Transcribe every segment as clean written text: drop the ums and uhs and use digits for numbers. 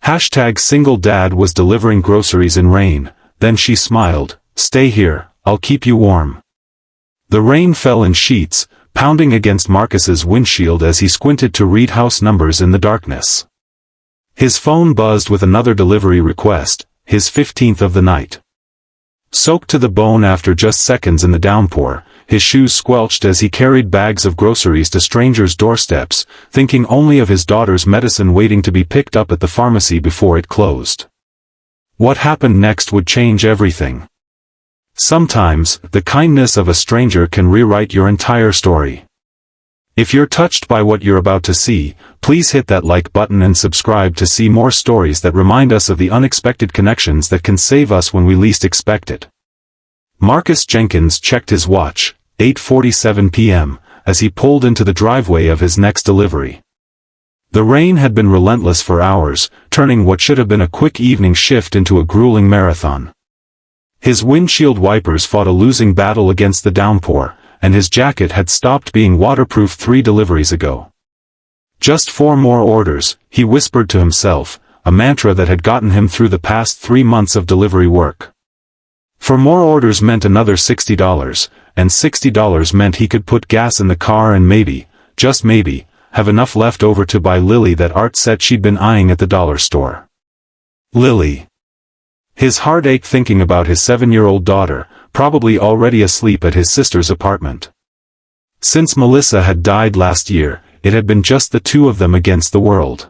Single dad was delivering groceries in rain, then she smiled, "Stay here, I'll keep you warm." The rain fell in sheets, pounding against Marcus's windshield as he squinted to read house numbers in the darkness. His phone buzzed with another delivery request, his 15th of the night. Soaked to the bone after just seconds in the downpour, his shoes squelched as he carried bags of groceries to strangers' doorsteps, thinking only of his daughter's medicine waiting to be picked up at the pharmacy before it closed. What happened next would change everything. Sometimes, the kindness of a stranger can rewrite your entire story. If you're touched by what you're about to see, please hit that like button and subscribe to see more stories that remind us of the unexpected connections that can save us when we least expect it. Marcus Jenkins checked his watch, 8:47 p.m., as he pulled into the driveway of his next delivery. The rain had been relentless for hours, turning what should have been a quick evening shift into a grueling marathon. His windshield wipers fought a losing battle against the downpour, and his jacket had stopped being waterproof 3 deliveries ago. Just 4 more orders, he whispered to himself, a mantra that had gotten him through the past 3 months of delivery work. 4 more orders meant another $60, and $60 meant he could put gas in the car and maybe, just maybe, have enough left over to buy Lily that Art said she'd been eyeing at the dollar store. Lily. His heart ached thinking about his 7-year-old daughter, probably already asleep at his sister's apartment. Since Melissa had died last year, it had been just the 2 of them against the world.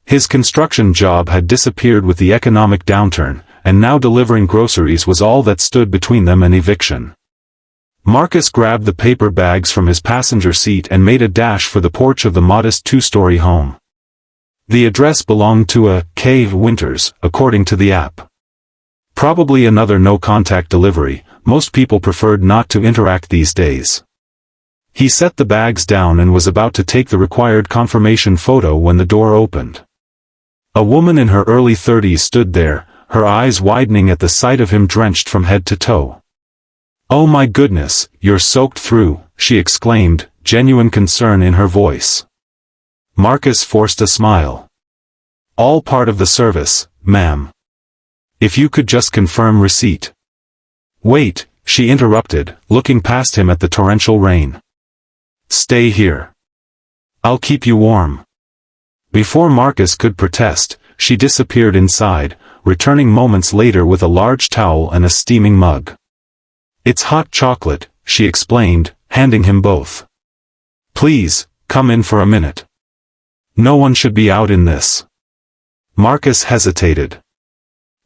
His construction job had disappeared with the economic downturn, and now delivering groceries was all that stood between them and eviction. Marcus grabbed the paper bags from his passenger seat and made a dash for the porch of the modest 2-story home. The address belonged to a Cave Winters, according to the app. Probably another no-contact delivery. Most people preferred not to interact these days. He set the bags down and was about to take the required confirmation photo when the door opened. A woman in her early 30s stood there, her eyes widening at the sight of him drenched from head to toe. "Oh my goodness, you're soaked through," she exclaimed, genuine concern in her voice. Marcus forced a smile. "All part of the service, ma'am. If you could just confirm receipt." "Wait," she interrupted, looking past him at the torrential rain. "Stay here. I'll keep you warm." Before Marcus could protest, she disappeared inside, returning moments later with a large towel and a steaming mug. "It's hot chocolate," she explained, handing him both. "Please, come in for a minute. No one should be out in this." Marcus hesitated.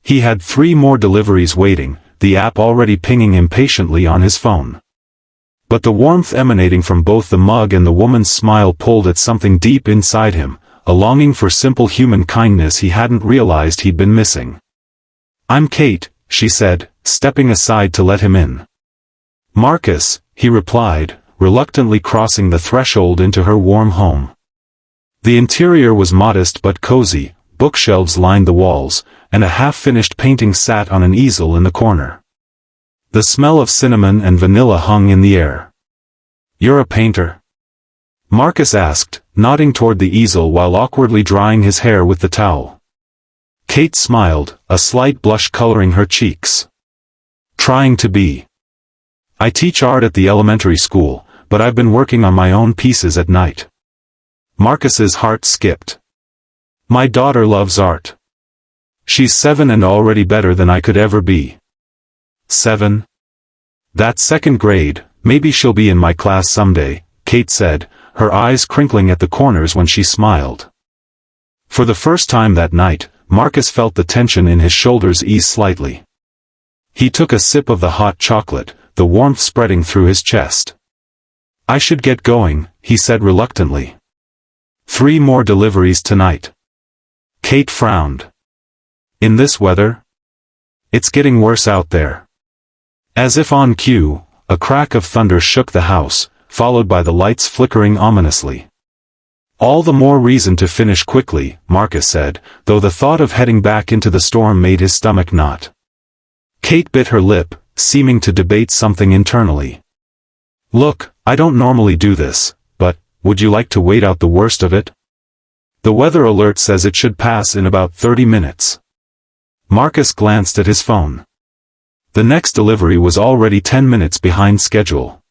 He had 3 more deliveries waiting, the app already pinging impatiently on his phone. But the warmth emanating from both the mug and the woman's smile pulled at something deep inside him, a longing for simple human kindness he hadn't realized he'd been missing. "I'm Kate," she said, stepping aside to let him in. "Marcus," he replied, reluctantly crossing the threshold into her warm home. The interior was modest but cozy, bookshelves lined the walls, and a half-finished painting sat on an easel in the corner. The smell of cinnamon and vanilla hung in the air. "You're a painter?" Marcus asked, nodding toward the easel while awkwardly drying his hair with the towel. Kate smiled, a slight blush coloring her cheeks. "Trying to be. I teach art at the elementary school, but I've been working on my own pieces at night." Marcus's heart skipped. "My daughter loves art. She's 7 and already better than I could ever be." 7? "That's 2nd grade, maybe she'll be in my class someday," Kate said, her eyes crinkling at the corners when she smiled. For the first time that night, Marcus felt the tension in his shoulders ease slightly. He took a sip of the hot chocolate, the warmth spreading through his chest. "I should get going," he said reluctantly. 3 more deliveries tonight." Kate frowned. "In this weather? It's getting worse out there." As if on cue, a crack of thunder shook the house, followed by the lights flickering ominously. "All the more reason to finish quickly," Marcus said, though the thought of heading back into the storm made his stomach knot. Kate bit her lip, seeming to debate something internally. "Look, I don't normally do this, but, would you like to wait out the worst of it?" The weather alert says it should pass in about 30 minutes. Marcus glanced at his phone. The next delivery was already 10 minutes behind schedule.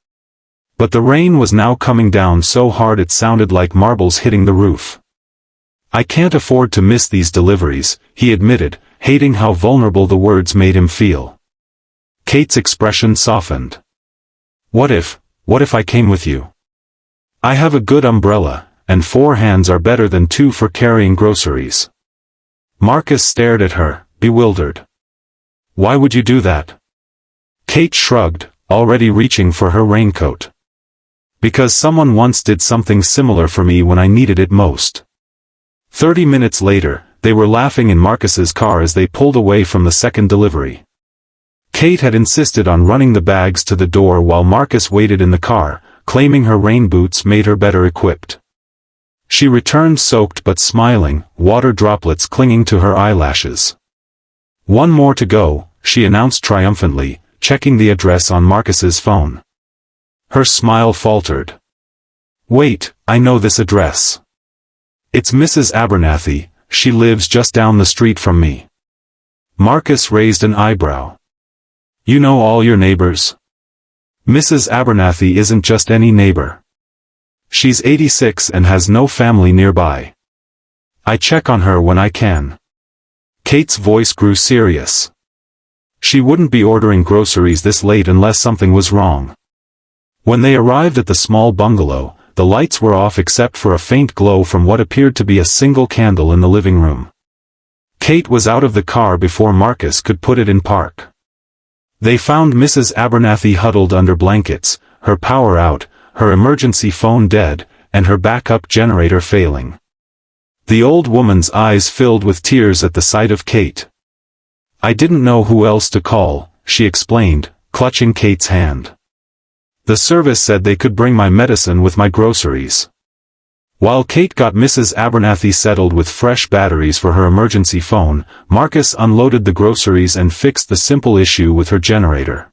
But the rain was now coming down so hard it sounded like marbles hitting the roof. I can't afford to miss these deliveries, he admitted, hating how vulnerable the words made him feel. Kate's expression softened. What if I came with you? I have a good umbrella, and 4 hands are better than 2 for carrying groceries. Marcus stared at her, bewildered. Why would you do that? Kate shrugged, already reaching for her raincoat. Because someone once did something similar for me when I needed it most. 30 minutes later, they were laughing in Marcus's car as they pulled away from the second delivery. Kate had insisted on running the bags to the door while Marcus waited in the car, claiming her rain boots made her better equipped. She returned soaked but smiling, water droplets clinging to her eyelashes. One more to go, she announced triumphantly, checking the address on Marcus's phone. Her smile faltered. Wait, I know this address. It's Mrs. Abernathy, she lives just down the street from me. Marcus raised an eyebrow. You know all your neighbors? Mrs. Abernathy isn't just any neighbor. She's 86 and has no family nearby. I check on her when I can. Kate's voice grew serious. She wouldn't be ordering groceries this late unless something was wrong. When they arrived at the small bungalow, the lights were off except for a faint glow from what appeared to be a single candle in the living room. Kate was out of the car before Marcus could put it in park. They found Mrs. Abernathy huddled under blankets, her power out, her emergency phone dead, and her backup generator failing. The old woman's eyes filled with tears at the sight of Kate. I didn't know who else to call, she explained, clutching Kate's hand. The service said they could bring my medicine with my groceries. While Kate got Mrs. Abernathy settled with fresh batteries for her emergency phone, Marcus unloaded the groceries and fixed the simple issue with her generator.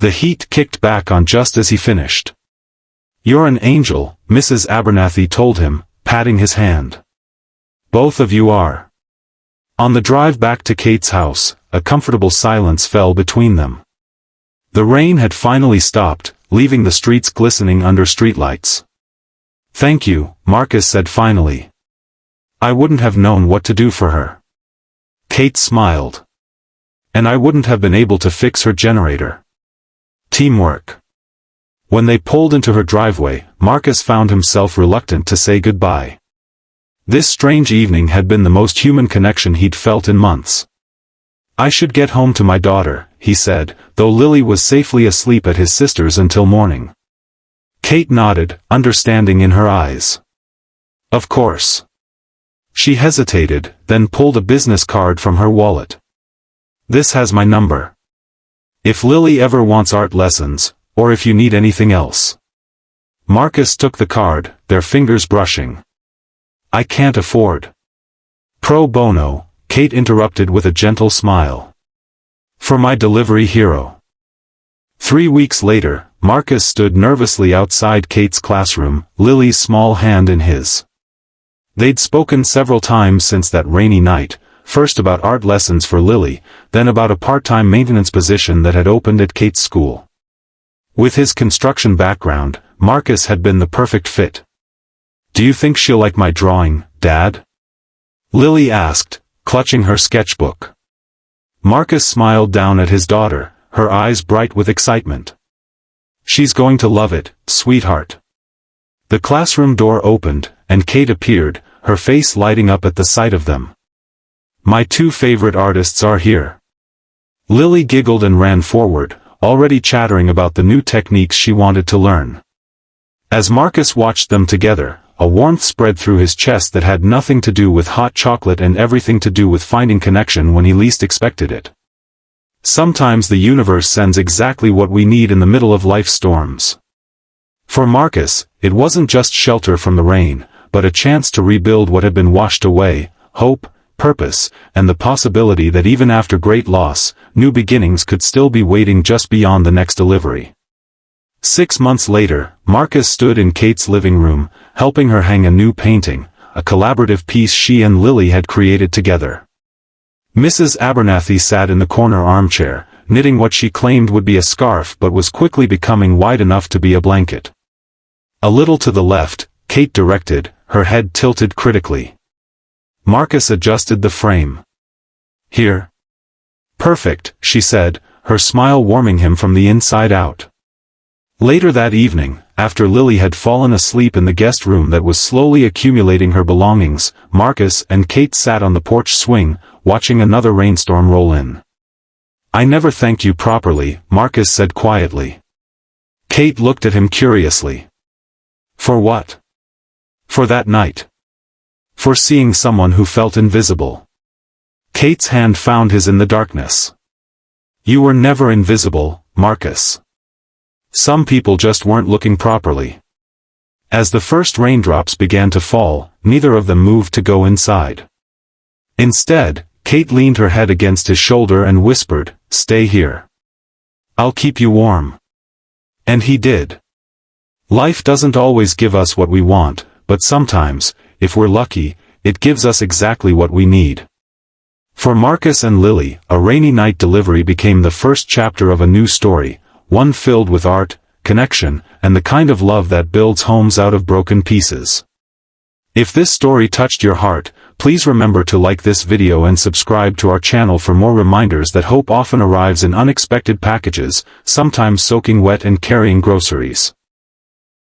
The heat kicked back on just as he finished. You're an angel, Mrs. Abernathy told him, patting his hand. Both of you are. On the drive back to Kate's house, a comfortable silence fell between them. The rain had finally stopped, leaving the streets glistening under streetlights. Thank you, Marcus said finally. I wouldn't have known what to do for her. Kate smiled. And I wouldn't have been able to fix her generator. Teamwork. When they pulled into her driveway, Marcus found himself reluctant to say goodbye. This strange evening had been the most human connection he'd felt in months. I should get home to my daughter, he said, though Lily was safely asleep at his sister's until morning. Kate nodded, understanding in her eyes. Of course. She hesitated, then pulled a business card from her wallet. This has my number. If Lily ever wants art lessons, or if you need anything else. Marcus took the card, their fingers brushing. I can't afford. Pro bono, Kate interrupted with a gentle smile. For my delivery hero. 3 weeks later, Marcus stood nervously outside Kate's classroom, Lily's small hand in his. They'd spoken several times since that rainy night, first about art lessons for Lily, then about a part-time maintenance position that had opened at Kate's school. With his construction background, Marcus had been the perfect fit. Do you think she'll like my drawing, Dad? Lily asked, clutching her sketchbook. Marcus smiled down at his daughter, her eyes bright with excitement. She's going to love it, sweetheart. The classroom door opened, and Kate appeared, her face lighting up at the sight of them. My 2 favorite artists are here. Lily giggled and ran forward, already chattering about the new techniques she wanted to learn. As Marcus watched them together, a warmth spread through his chest that had nothing to do with hot chocolate and everything to do with finding connection when he least expected it. Sometimes the universe sends exactly what we need in the middle of life's storms. For Marcus, it wasn't just shelter from the rain, but a chance to rebuild what had been washed away, hope, purpose, and the possibility that even after great loss, new beginnings could still be waiting just beyond the next delivery. 6 months later, Marcus stood in Kate's living room, helping her hang a new painting, a collaborative piece she and Lily had created together. Mrs. Abernathy sat in the corner armchair, knitting what she claimed would be a scarf but was quickly becoming wide enough to be a blanket. A little to the left, Kate directed, her head tilted critically. Marcus adjusted the frame. Here. Perfect, she said, her smile warming him from the inside out. Later that evening, after Lily had fallen asleep in the guest room that was slowly accumulating her belongings, Marcus and Kate sat on the porch swing, watching another rainstorm roll in. I never thanked you properly, Marcus said quietly. Kate looked at him curiously. For what? For that night. For seeing someone who felt invisible. Kate's hand found his in the darkness. You were never invisible, Marcus. Some people just weren't looking properly. As the first raindrops began to fall, neither of them moved to go inside. Instead, Kate leaned her head against his shoulder and whispered, "Stay here. I'll keep you warm." And he did. Life doesn't always give us what we want, but sometimes, if we're lucky, it gives us exactly what we need. For Marcus and Lily, a rainy night delivery became the first chapter of a new story, one filled with art, connection, and the kind of love that builds homes out of broken pieces. If this story touched your heart, please remember to like this video and subscribe to our channel for more reminders that hope often arrives in unexpected packages, sometimes soaking wet and carrying groceries.